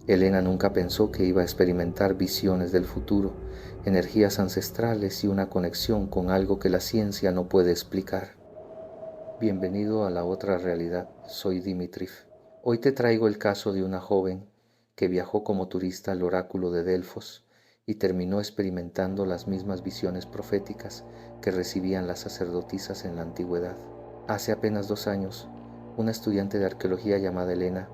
Elena nunca pensó que iba a experimentar visiones del futuro, energías ancestrales y una conexión con algo que la ciencia no puede explicar. Bienvenido a la otra realidad, soy Dimitrij. Hoy te traigo el caso de una joven que viajó como turista al oráculo de Delfos y terminó experimentando las mismas visiones proféticas que recibían las sacerdotisas en la antigüedad. Hace apenas 2 años, una estudiante de arqueología llamada Elena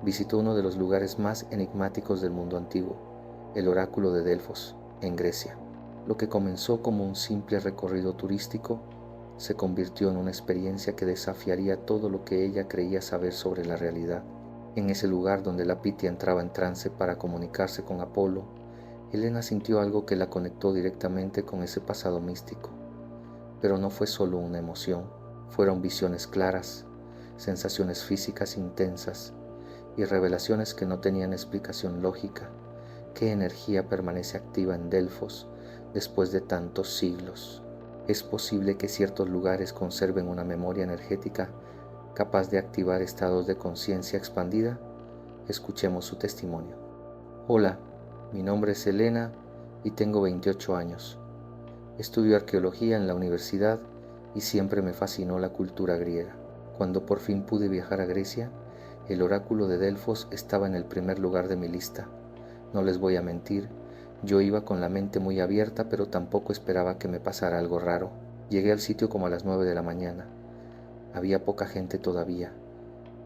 visitó uno de los lugares más enigmáticos del mundo antiguo, el oráculo de Delfos, en Grecia. Lo que comenzó como un simple recorrido turístico se convirtió en una experiencia que desafiaría todo lo que ella creía saber sobre la realidad. En ese lugar donde la Pitia entraba en trance para comunicarse con Apolo, Elena sintió algo que la conectó directamente con ese pasado místico. Pero no fue solo una emoción, fueron visiones claras, sensaciones físicas intensas y revelaciones que no tenían explicación lógica. ¿Qué energía permanece activa en Delfos después de tantos siglos? ¿Es posible que ciertos lugares conserven una memoria energética capaz de activar estados de conciencia expandida? Escuchemos su testimonio. Hola, mi nombre es Elena y tengo 28 años. Estudio arqueología en la universidad y siempre me fascinó la cultura griega. Cuando por fin pude viajar a Grecia, el oráculo de Delfos estaba en el primer lugar de mi lista. No les voy a mentir, yo iba con la mente muy abierta, pero tampoco esperaba que me pasara algo raro. Llegué al sitio como a las 9 de la mañana. Había poca gente todavía.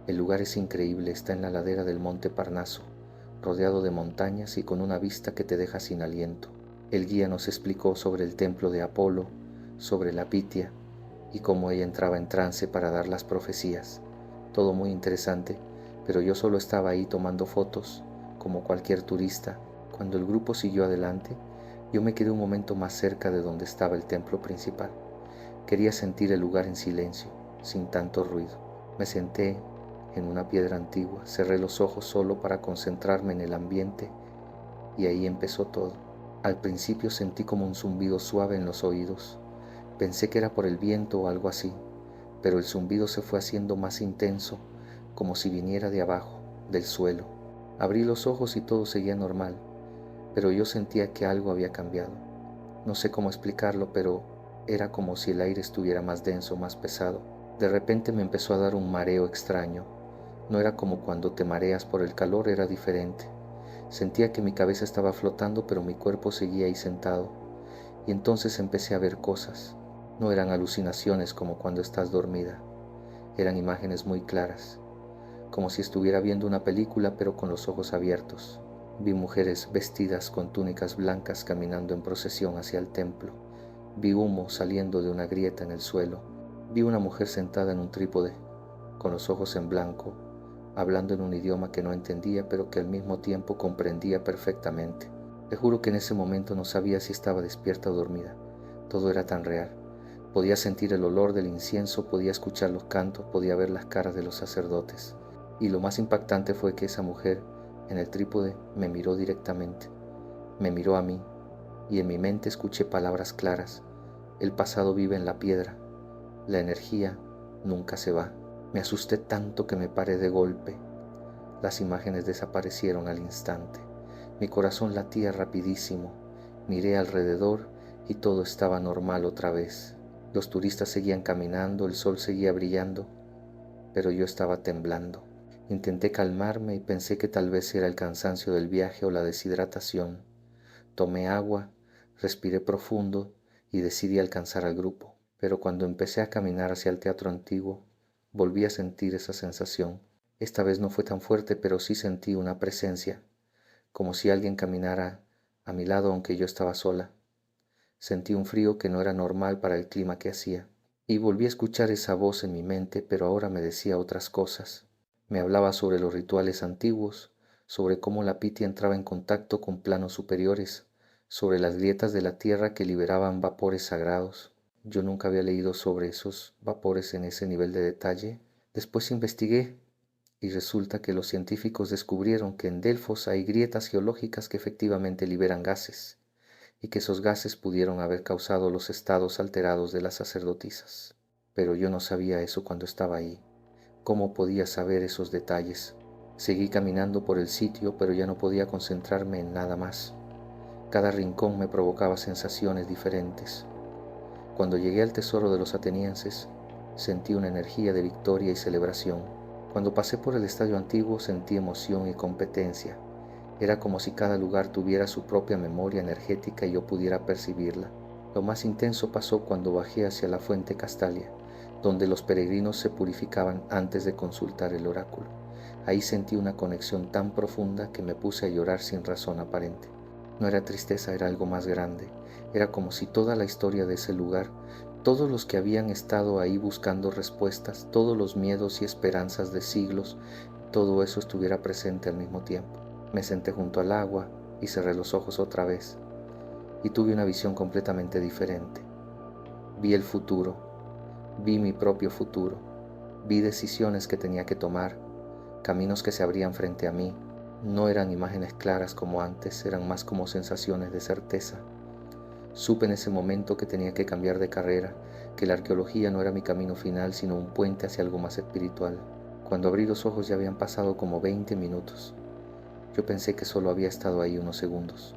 El lugar es increíble, está en la ladera del monte Parnaso, rodeado de montañas y con una vista que te deja sin aliento. El guía nos explicó sobre el templo de Apolo, sobre la Pitia y cómo ella entraba en trance para dar las profecías. Todo muy interesante, pero yo solo estaba ahí tomando fotos, como cualquier turista. Cuando el grupo siguió adelante, yo me quedé un momento más cerca de donde estaba el templo principal. Quería sentir el lugar en silencio, sin tanto ruido. Me senté en una piedra antigua, cerré los ojos solo para concentrarme en el ambiente y ahí empezó todo. Al principio sentí como un zumbido suave en los oídos. Pensé que era por el viento o algo así, pero el zumbido se fue haciendo más intenso, como si viniera de abajo, del suelo. Abrí los ojos y todo seguía normal, pero yo sentía que algo había cambiado. No sé cómo explicarlo, pero era como si el aire estuviera más denso, más pesado. De repente me empezó a dar un mareo extraño. No era como cuando te mareas por el calor, era diferente. Sentía que mi cabeza estaba flotando, pero mi cuerpo seguía ahí sentado. Y entonces empecé a ver cosas. No eran alucinaciones como cuando estás dormida. Eran imágenes muy claras, como si estuviera viendo una película pero con los ojos abiertos. Vi mujeres vestidas con túnicas blancas caminando en procesión hacia el templo. Vi humo saliendo de una grieta en el suelo. Vi una mujer sentada en un trípode, con los ojos en blanco, hablando en un idioma que no entendía pero que al mismo tiempo comprendía perfectamente. Te juro que en ese momento no sabía si estaba despierta o dormida. Todo era tan real. Podía sentir el olor del incienso, podía escuchar los cantos, podía ver las caras de los sacerdotes. Y lo más impactante fue que esa mujer, en el trípode, me miró directamente. Me miró a mí, y en mi mente escuché palabras claras. El pasado vive en la piedra. La energía nunca se va. Me asusté tanto que me paré de golpe. Las imágenes desaparecieron al instante. Mi corazón latía rapidísimo. Miré alrededor y todo estaba normal otra vez. Los turistas seguían caminando, el sol seguía brillando, pero yo estaba temblando. Intenté calmarme y pensé que tal vez era el cansancio del viaje o la deshidratación. Tomé agua, respiré profundo y decidí alcanzar al grupo. Pero cuando empecé a caminar hacia el teatro antiguo, volví a sentir esa sensación. Esta vez no fue tan fuerte, pero sí sentí una presencia, como si alguien caminara a mi lado aunque yo estaba sola. Sentí un frío que no era normal para el clima que hacía. Y volví a escuchar esa voz en mi mente, pero ahora me decía otras cosas. Me hablaba sobre los rituales antiguos, sobre cómo la Pitia entraba en contacto con planos superiores, sobre las grietas de la tierra que liberaban vapores sagrados. Yo nunca había leído sobre esos vapores en ese nivel de detalle. Después investigué y resulta que los científicos descubrieron que en Delfos hay grietas geológicas que efectivamente liberan gases y que esos gases pudieron haber causado los estados alterados de las sacerdotisas. Pero yo no sabía eso cuando estaba ahí. ¿Cómo podía saber esos detalles? Seguí caminando por el sitio, pero ya no podía concentrarme en nada más. Cada rincón me provocaba sensaciones diferentes. Cuando llegué al tesoro de los atenienses, sentí una energía de victoria y celebración. Cuando pasé por el estadio antiguo, sentí emoción y competencia. Era como si cada lugar tuviera su propia memoria energética y yo pudiera percibirla. Lo más intenso pasó cuando bajé hacia la fuente Castalia, donde los peregrinos se purificaban antes de consultar el oráculo. Ahí sentí una conexión tan profunda que me puse a llorar sin razón aparente. No era tristeza, era algo más grande. Era como si toda la historia de ese lugar, todos los que habían estado ahí buscando respuestas, todos los miedos y esperanzas de siglos, todo eso estuviera presente al mismo tiempo. Me senté junto al agua y cerré los ojos otra vez, y tuve una visión completamente diferente. Vi el futuro, vi mi propio futuro, vi decisiones que tenía que tomar, caminos que se abrían frente a mí. No eran imágenes claras como antes, eran más como sensaciones de certeza. Supe en ese momento que tenía que cambiar de carrera, que la arqueología no era mi camino final, sino un puente hacia algo más espiritual. Cuando abrí los ojos ya habían pasado como 20 minutos. Yo pensé que solo había estado ahí unos segundos.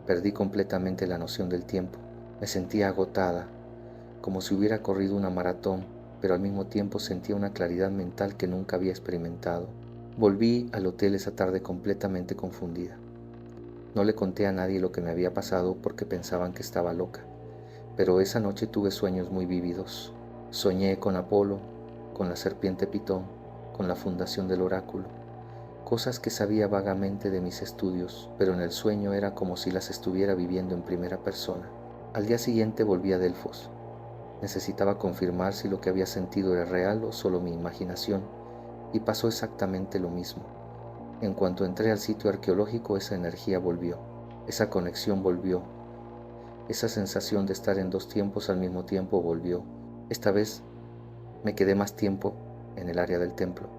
Perdí completamente la noción del tiempo. Me sentía agotada, como si hubiera corrido una maratón, pero al mismo tiempo sentía una claridad mental que nunca había experimentado. Volví al hotel esa tarde completamente confundida. No le conté a nadie lo que me había pasado porque pensaban que estaba loca, pero esa noche tuve sueños muy vívidos. Soñé con Apolo, con la serpiente Pitón, con la fundación del oráculo, cosas que sabía vagamente de mis estudios, pero en el sueño era como si las estuviera viviendo en primera persona. Al día siguiente volví a Delfos. Necesitaba confirmar si lo que había sentido era real o solo mi imaginación, y pasó exactamente lo mismo. En cuanto entré al sitio arqueológico, esa energía volvió, esa conexión volvió, esa sensación de estar en dos tiempos al mismo tiempo volvió. Esta vez me quedé más tiempo en el área del templo.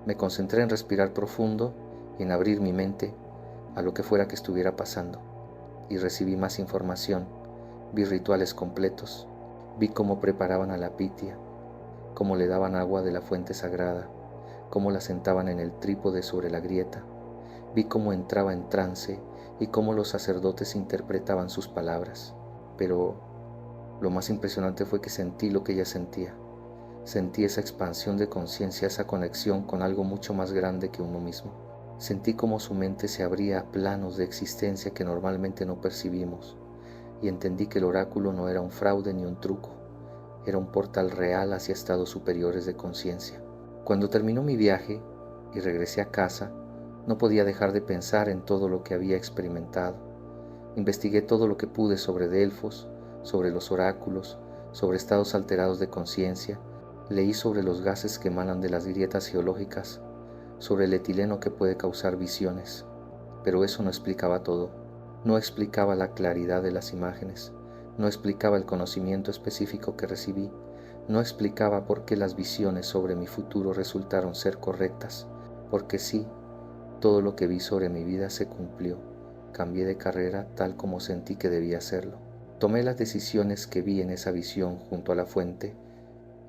Me concentré en respirar profundo y en abrir mi mente a lo que fuera que estuviera pasando, y recibí más información. Vi rituales completos, vi cómo preparaban a la pitia, cómo le daban agua de la fuente sagrada, cómo la sentaban en el trípode sobre la grieta. Vi cómo entraba en trance y cómo los sacerdotes interpretaban sus palabras. Pero lo más impresionante fue que sentí lo que ella sentía. Sentí esa expansión de conciencia, esa conexión con algo mucho más grande que uno mismo. Sentí cómo su mente se abría a planos de existencia que normalmente no percibimos, y entendí que el oráculo no era un fraude ni un truco, era un portal real hacia estados superiores de conciencia. Cuando terminó mi viaje y regresé a casa, no podía dejar de pensar en todo lo que había experimentado. Investigué todo lo que pude sobre Delfos, sobre los oráculos, sobre estados alterados de conciencia. Leí sobre los gases que emanan de las grietas geológicas, sobre el etileno que puede causar visiones. Pero eso no explicaba todo. No explicaba la claridad de las imágenes. No explicaba el conocimiento específico que recibí. No explicaba por qué las visiones sobre mi futuro resultaron ser correctas. Porque sí, todo lo que vi sobre mi vida se cumplió. Cambié de carrera tal como sentí que debía hacerlo. Tomé las decisiones que vi en esa visión junto a la fuente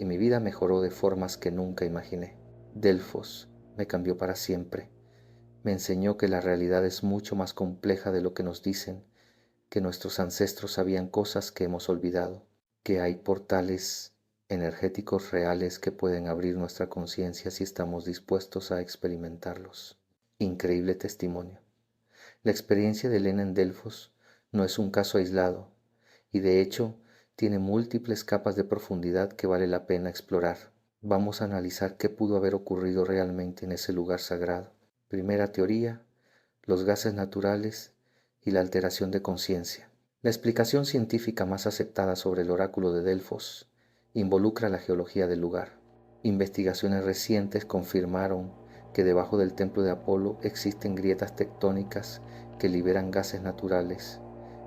y mi vida mejoró de formas que nunca imaginé. Delfos me cambió para siempre. Me enseñó que la realidad es mucho más compleja de lo que nos dicen, que nuestros ancestros sabían cosas que hemos olvidado, que hay portales energéticos reales que pueden abrir nuestra conciencia si estamos dispuestos a experimentarlos. Increíble testimonio. La experiencia de Elena en Delfos no es un caso aislado y de hecho tiene múltiples capas de profundidad que vale la pena explorar. Vamos a analizar qué pudo haber ocurrido realmente en ese lugar sagrado. Primera teoría, los gases naturales y la alteración de conciencia. La explicación científica más aceptada sobre el oráculo de Delfos involucra la geología del lugar. Investigaciones recientes confirmaron que debajo del templo de Apolo existen grietas tectónicas que liberan gases naturales,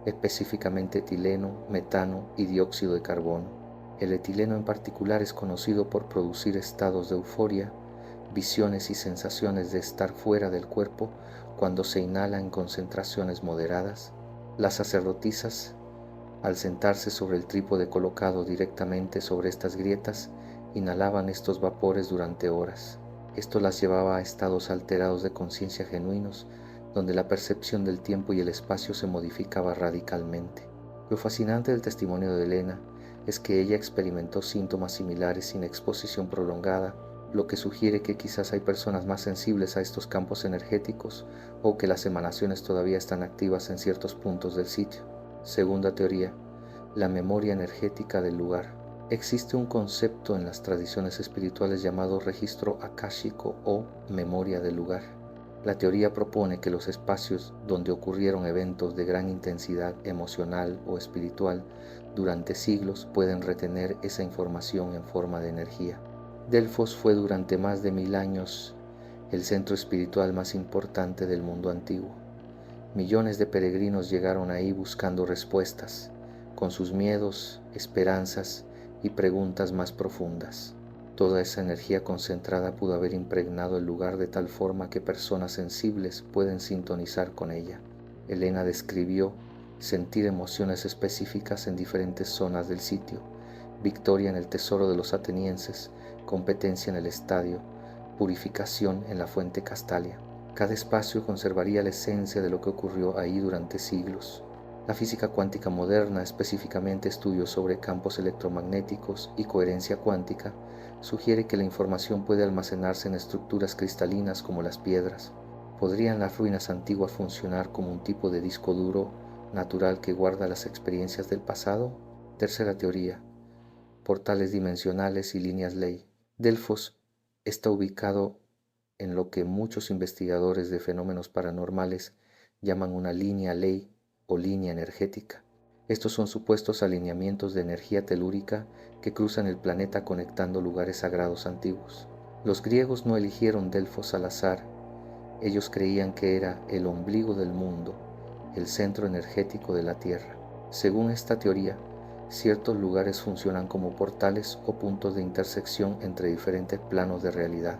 específicamente etileno, metano y dióxido de carbono. El etileno en particular es conocido por producir estados de euforia, visiones y sensaciones de estar fuera del cuerpo cuando se inhala en concentraciones moderadas. Las sacerdotisas, al sentarse sobre el trípode colocado directamente sobre estas grietas, inhalaban estos vapores durante horas. Esto las llevaba a estados alterados de conciencia genuinos, donde la percepción del tiempo y el espacio se modificaba radicalmente. Lo fascinante del testimonio de Elena es que ella experimentó síntomas similares sin exposición prolongada, lo que sugiere que quizás hay personas más sensibles a estos campos energéticos o que las emanaciones todavía están activas en ciertos puntos del sitio. Segunda teoría, la memoria energética del lugar. Existe un concepto en las tradiciones espirituales llamado registro akáshico o memoria del lugar. La teoría propone que los espacios donde ocurrieron eventos de gran intensidad emocional o espiritual durante siglos pueden retener esa información en forma de energía. Delfos fue durante más de 1000 años el centro espiritual más importante del mundo antiguo. Millones de peregrinos llegaron ahí buscando respuestas, con sus miedos, esperanzas y preguntas más profundas. Toda esa energía concentrada pudo haber impregnado el lugar de tal forma que personas sensibles pueden sintonizar con ella. Elena describió sentir emociones específicas en diferentes zonas del sitio: victoria en el tesoro de los atenienses, competencia en el estadio, purificación en la fuente Castalia. Cada espacio conservaría la esencia de lo que ocurrió ahí durante siglos. La física cuántica moderna, específicamente estudios sobre campos electromagnéticos y coherencia cuántica, sugiere que la información puede almacenarse en estructuras cristalinas como las piedras. ¿Podrían las ruinas antiguas funcionar como un tipo de disco duro natural que guarda las experiencias del pasado? Tercera teoría, portales dimensionales y líneas ley. Delfos está ubicado en lo que muchos investigadores de fenómenos paranormales llaman una línea ley o línea energética. Estos son supuestos alineamientos de energía telúrica que cruzan el planeta conectando lugares sagrados antiguos. Los griegos no eligieron Delfos al azar. Ellos creían que era el ombligo del mundo, el centro energético de la Tierra. Según esta teoría, ciertos lugares funcionan como portales o puntos de intersección entre diferentes planos de realidad.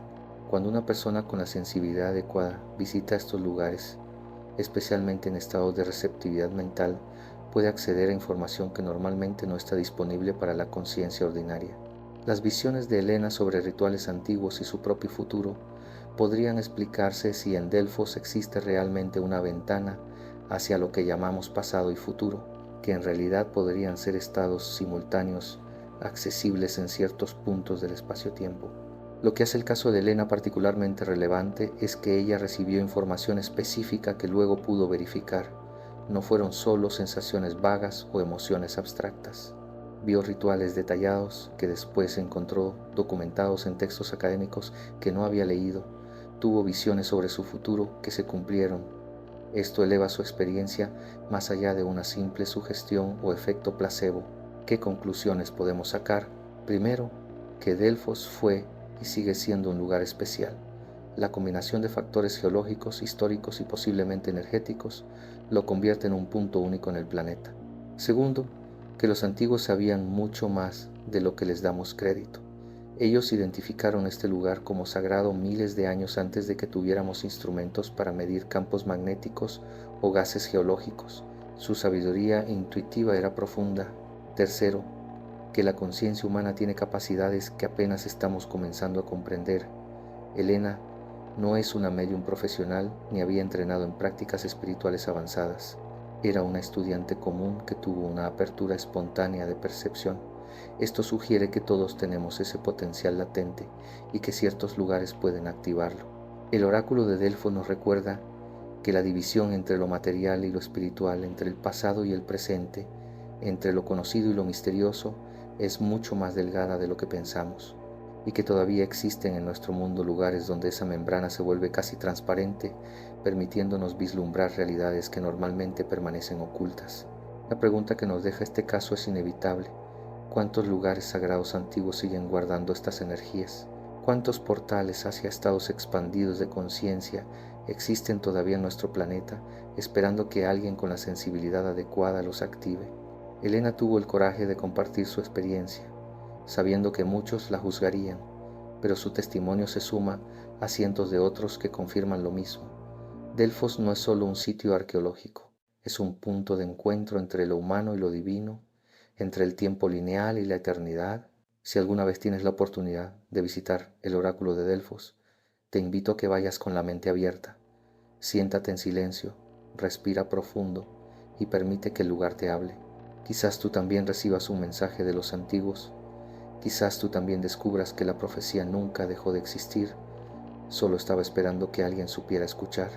Cuando una persona con la sensibilidad adecuada visita estos lugares, especialmente en estados de receptividad mental, puede acceder a información que normalmente no está disponible para la conciencia ordinaria. Las visiones de Elena sobre rituales antiguos y su propio futuro podrían explicarse si en Delfos existe realmente una ventana hacia lo que llamamos pasado y futuro, que en realidad podrían ser estados simultáneos accesibles en ciertos puntos del espacio-tiempo. Lo que hace el caso de Elena particularmente relevante es que ella recibió información específica que luego pudo verificar. No fueron solo sensaciones vagas o emociones abstractas. Vio rituales detallados que después encontró documentados en textos académicos que no había leído. Tuvo visiones sobre su futuro que se cumplieron. Esto eleva su experiencia más allá de una simple sugestión o efecto placebo. ¿Qué conclusiones podemos sacar? Primero, que Delfos fue y sigue siendo un lugar especial. La combinación de factores geológicos, históricos y posiblemente energéticos lo convierte en un punto único en el planeta. Segundo, que los antiguos sabían mucho más de lo que les damos crédito. Ellos identificaron este lugar como sagrado miles de años antes de que tuviéramos instrumentos para medir campos magnéticos o gases geológicos. Su sabiduría intuitiva era profunda. Tercero, que la conciencia humana tiene capacidades que apenas estamos comenzando a comprender. Elena no es una medium profesional ni había entrenado en prácticas espirituales avanzadas. Era una estudiante común que tuvo una apertura espontánea de percepción. Esto sugiere que todos tenemos ese potencial latente y que ciertos lugares pueden activarlo. El oráculo de Delfos nos recuerda que la división entre lo material y lo espiritual, entre el pasado y el presente, entre lo conocido y lo misterioso, es mucho más delgada de lo que pensamos, y que todavía existen en nuestro mundo lugares donde esa membrana se vuelve casi transparente, permitiéndonos vislumbrar realidades que normalmente permanecen ocultas. La pregunta que nos deja este caso es inevitable. ¿Cuántos lugares sagrados antiguos siguen guardando estas energías? ¿Cuántos portales hacia estados expandidos de conciencia existen todavía en nuestro planeta, esperando que alguien con la sensibilidad adecuada los active? Elena tuvo el coraje de compartir su experiencia, sabiendo que muchos la juzgarían, pero su testimonio se suma a cientos de otros que confirman lo mismo. Delfos no es solo un sitio arqueológico, es un punto de encuentro entre lo humano y lo divino, entre el tiempo lineal y la eternidad. Si alguna vez tienes la oportunidad de visitar el oráculo de Delfos, Te invito a que vayas con la mente abierta. Siéntate en silencio, respira profundo y permite que el lugar te hable. Quizás tú también recibas un mensaje de los antiguos. Quizás tú también descubras que la profecía nunca dejó de existir, solo estaba esperando que alguien supiera escuchar.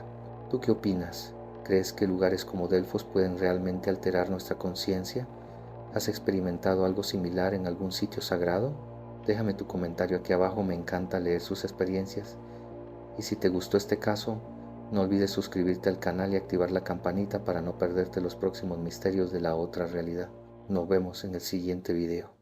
¿Tú qué opinas? ¿Crees que lugares como Delfos pueden realmente alterar nuestra conciencia? ¿Has experimentado algo similar en algún sitio sagrado? Déjame tu comentario aquí abajo, me encanta leer sus experiencias. Y si te gustó este caso, no olvides suscribirte al canal y activar la campanita para no perderte los próximos misterios de la otra realidad. Nos vemos en el siguiente video.